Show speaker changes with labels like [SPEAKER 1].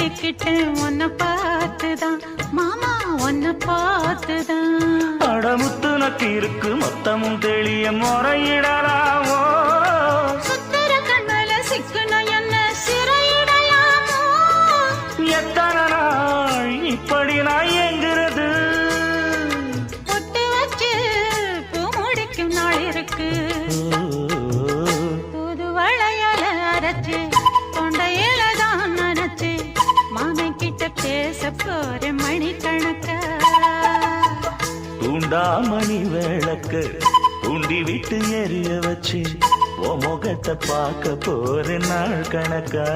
[SPEAKER 1] பழகிக்கிட்டேன் உன்னை பார்த்துதான் மாமா, உன்னை பார்த்துதான்.
[SPEAKER 2] அடமுத்து நக்கு இருக்கு மொத்தமும் தெளிய முறையிடலாமோ?
[SPEAKER 1] சுத்தர கண்மல சிக்கன என்ன சிறையிடலாமோ?
[SPEAKER 2] எத்தனை நாள் இப்படி நான் எங்கிறது?
[SPEAKER 1] பொட்டு வச்சு பூ முடிக்கும் நாள் இருக்கு. புது வளையல அரைச்சு தொண்டையில தான் நினைச்சு மாமன் கிட்ட பேச போற மணிக்கணக்கா.
[SPEAKER 2] தூண்டாமணி விளக்கு தூண்டி விட்டு எரிய வச்சு உன் முகத்தை பார்க்க போற நாள் கணக்கா.